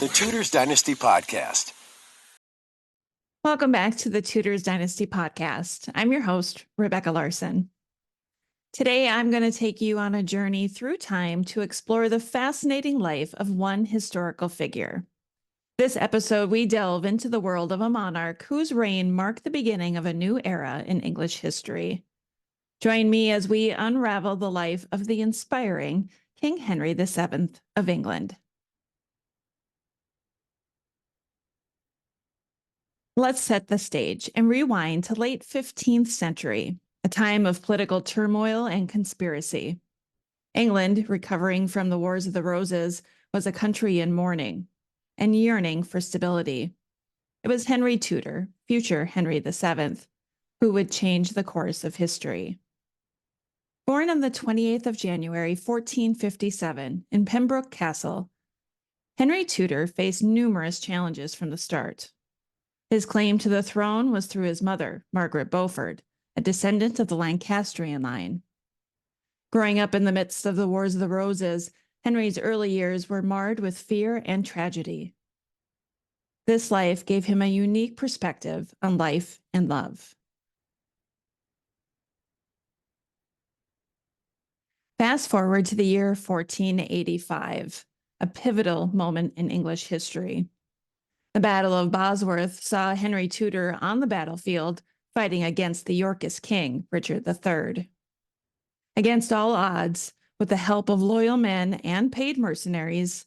the Tudors Dynasty Podcast. Welcome back to the Tudors Dynasty Podcast. I'm your host, Rebecca Larson. Today, I'm going to take you on a journey through time to explore the fascinating life of one historical figure. This episode, we delve into the world of a monarch whose reign marked the beginning of a new era in English history. Join me as we unravel the life of the inspiring King Henry VII of England. Let's set the stage and rewind to late 15th century, a time of political turmoil and conspiracy. England, recovering from the Wars of the Roses, was a country in mourning and yearning for stability. It was Henry Tudor, future Henry VII, who would change the course of history. Born on the 28th of January, 1457, in Pembroke Castle, Henry Tudor faced numerous challenges from the start. His claim to the throne was through his mother, Margaret Beaufort, a descendant of the Lancastrian line. Growing up in the midst of the Wars of the Roses, Henry's early years were marred with fear and tragedy. This life gave him a unique perspective on life and love. Fast forward to the year 1485, a pivotal moment in English history. The Battle of Bosworth saw Henry Tudor on the battlefield fighting against the Yorkist king, Richard III. Against all odds, with the help of loyal men and paid mercenaries,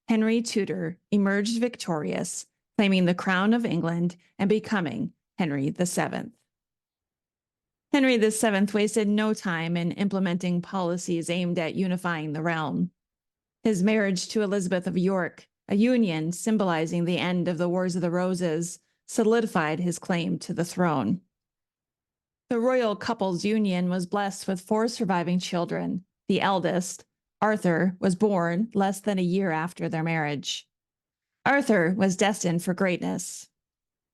Henry Tudor emerged victorious, claiming the crown of England and becoming Henry VII. Henry VII wasted no time in implementing policies aimed at unifying the realm. His marriage to Elizabeth of York, a union symbolizing the end of the Wars of the Roses, solidified his claim to the throne. The royal couple's union was blessed with 4 surviving children. The eldest, Arthur, was born less than a year after their marriage. Arthur was destined for greatness.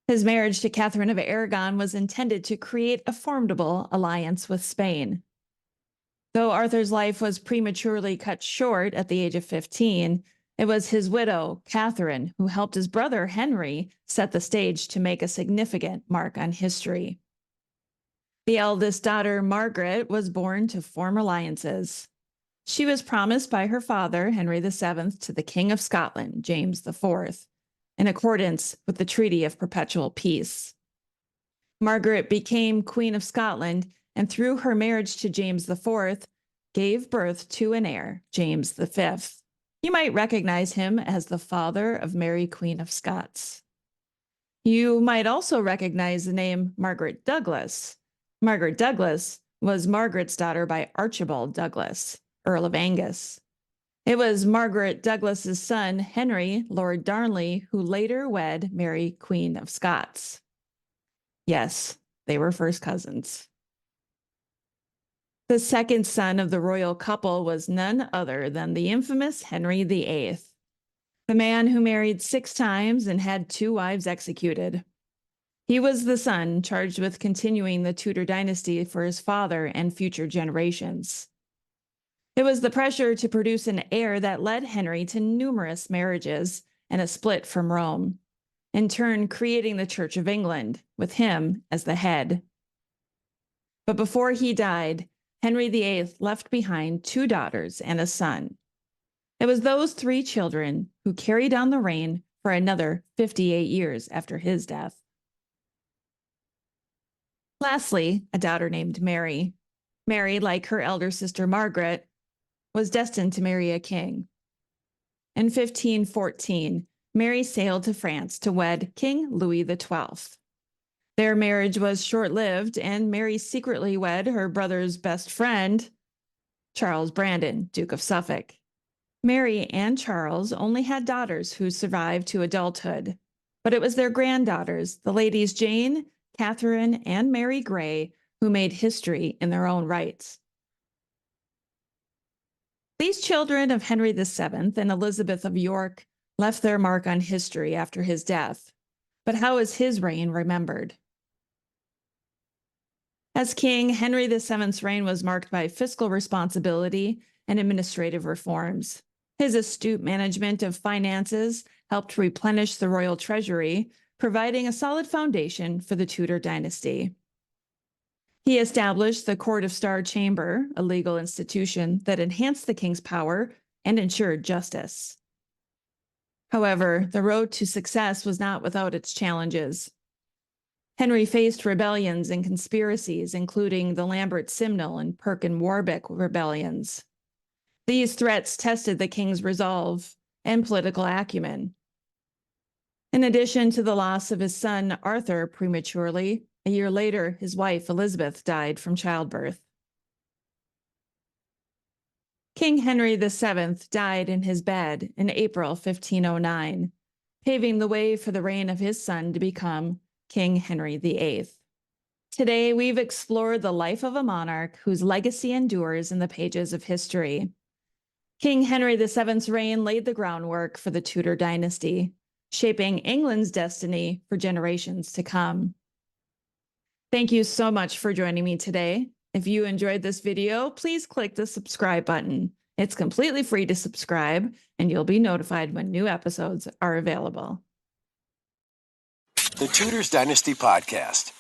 His marriage to Catherine of Aragon was intended to create a formidable alliance with Spain. Though Arthur's life was prematurely cut short at the age of 15, it was his widow, Catherine, who helped his brother Henry set the stage to make a significant mark on history. The eldest daughter, Margaret, was born to form alliances. She was promised by her father, Henry VII, to the King of Scotland, James IV, in accordance with the Treaty of Perpetual Peace. Margaret became Queen of Scotland, and through her marriage to James IV, gave birth to an heir, James V. You might recognize him as the father of Mary, Queen of Scots. You might also recognize the name Margaret Douglas. Margaret Douglas was Margaret's daughter by Archibald Douglas, Earl of Angus. It was Margaret Douglas's son, Henry, Lord Darnley, who later wed Mary, Queen of Scots. Yes, they were first cousins. The second son of the royal couple was none other than the infamous Henry VIII, the man who married 6 times and had 2 wives executed. He was the son charged with continuing the Tudor dynasty for his father and future generations. It was the pressure to produce an heir that led Henry to numerous marriages and a split from Rome, in turn creating the Church of England, with him as the head. But before he died, Henry VIII left behind 2 daughters and a son. It was those 3 children who carried on the reign for another 58 years after his death. Lastly, a daughter named Mary. Mary, like her elder sister Margaret, was destined to marry a king. In 1514, Mary sailed to France to wed King Louis XII. Their marriage was short-lived, and Mary secretly wed her brother's best friend, Charles Brandon, Duke of Suffolk. Mary and Charles only had daughters who survived to adulthood, but it was their granddaughters, the ladies Jane, Catherine, and Mary Grey, who made history in their own rights. These children of Henry VII and Elizabeth of York left their mark on history after his death. But how is his reign remembered? As king, Henry VII's reign was marked by fiscal responsibility and administrative reforms. His astute management of finances helped replenish the royal treasury, providing a solid foundation for the Tudor dynasty. He established the Court of Star Chamber, a legal institution that enhanced the king's power and ensured justice. However, the road to success was not without its challenges. Henry faced rebellions and conspiracies, including the Lambert-Simnel and Perkin-Warbeck rebellions. These threats tested the king's resolve and political acumen. In addition to the loss of his son Arthur prematurely, a year later, his wife Elizabeth died from childbirth. King Henry VII died in his bed in April 1509, paving the way for the reign of his son to become King Henry VIII. Today, we've explored the life of a monarch whose legacy endures in the pages of history. King Henry VII's reign laid the groundwork for the Tudor dynasty, shaping England's destiny for generations to come. Thank you so much for joining me today. If you enjoyed this video, please click the subscribe button. It's completely free to subscribe, and you'll be notified when new episodes are available. The Tudors Dynasty Podcast.